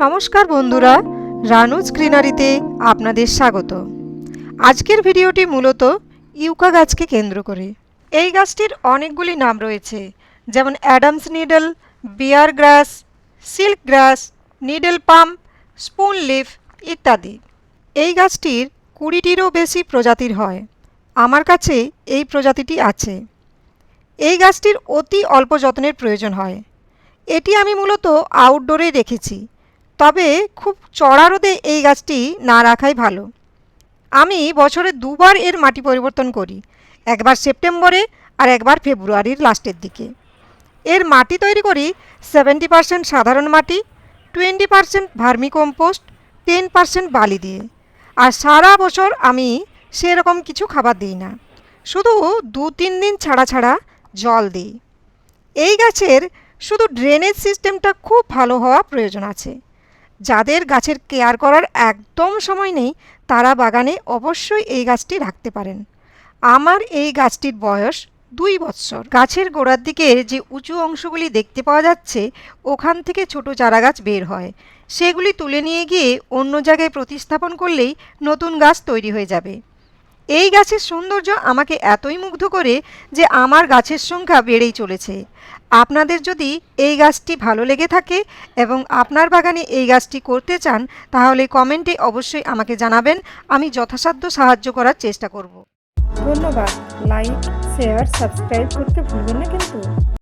নমস্কার বন্ধুরা, রানুজ গ্রিনারিতে আপনাদের স্বাগত। আজকের ভিডিওটি মূলত ইউকা গাছকে কেন্দ্র করে। এই গাছটির অনেকগুলি নাম রয়েছে, যেমন অ্যাডামস নিডল, বিয়ার গ্রাস, সিল্ক গ্রাস, নিডল পাম, স্পুন লিফ ইত্যাদি। এই গাছটির 20টিরও বেশি প্রজাতির হয়। আমার কাছে এই প্রজাতিটি আছে। এই গাছটির অতি অল্প যত্নের প্রয়োজন হয়। এটি আমি মূলত আউটডোরে রেখেছি, তবে খুব চড়া রোদে এই গাছটি না রাখাই ভালো। আমি বছরে দুবার এর মাটি পরিবর্তন করি, একবার সেপ্টেম্বরে আর একবার ফেব্রুয়ারির লাস্টের দিকে। এর মাটি তৈরি করি 70% সাধারণ মাটি, 20% ভার্মি কম্পোস্ট, 10% বালি দিয়ে। আর সারা বছর আমি সেরকম কিছু খাবার দিই না, শুধু 2-3 দিন ছাড়া ছাড়া জল দিই। এই গাছের শুধু ড্রেনেজ সিস্টেমটা খুব ভালো হওয়া প্রয়োজন আছে। যাদের গাছের কেয়ার করার একদম সময় নেই, তারা বাগানে অবশ্যই এই গাছটি রাখতে পারেন। আমার এই গাছটির বয়স 2 বৎসর। গাছের গোড়ার দিকে যে উঁচু অংশগুলি দেখতে পাওয়া যাচ্ছে, ওখান থেকে ছোট চারাগাছ বের হয়। সেগুলি তুলে নিয়ে গিয়ে অন্য জায়গায় প্রতিস্থাপন করলেই নতুন গাছ তৈরি হয়ে যাবে। এই গাছের সৌন্দর্য আমাকে এতই মুগ্ধ করে যে আমার গাছের সংখ্যা বেড়েই চলেছে। আপনাদের যদি এই গাছটি ভালো লেগে থাকে এবং আপনার বাগানে এই গাছটি করতে চান, তাহলে কমেন্টে অবশ্যই আমাকে জানাবেন। আমি যথাসাধ্য সাহায্য করার চেষ্টা করব। ধন্যবাদ। লাইক, শেয়ার, সাবস্ক্রাইব করতে ভুলবেন না কিন্তু।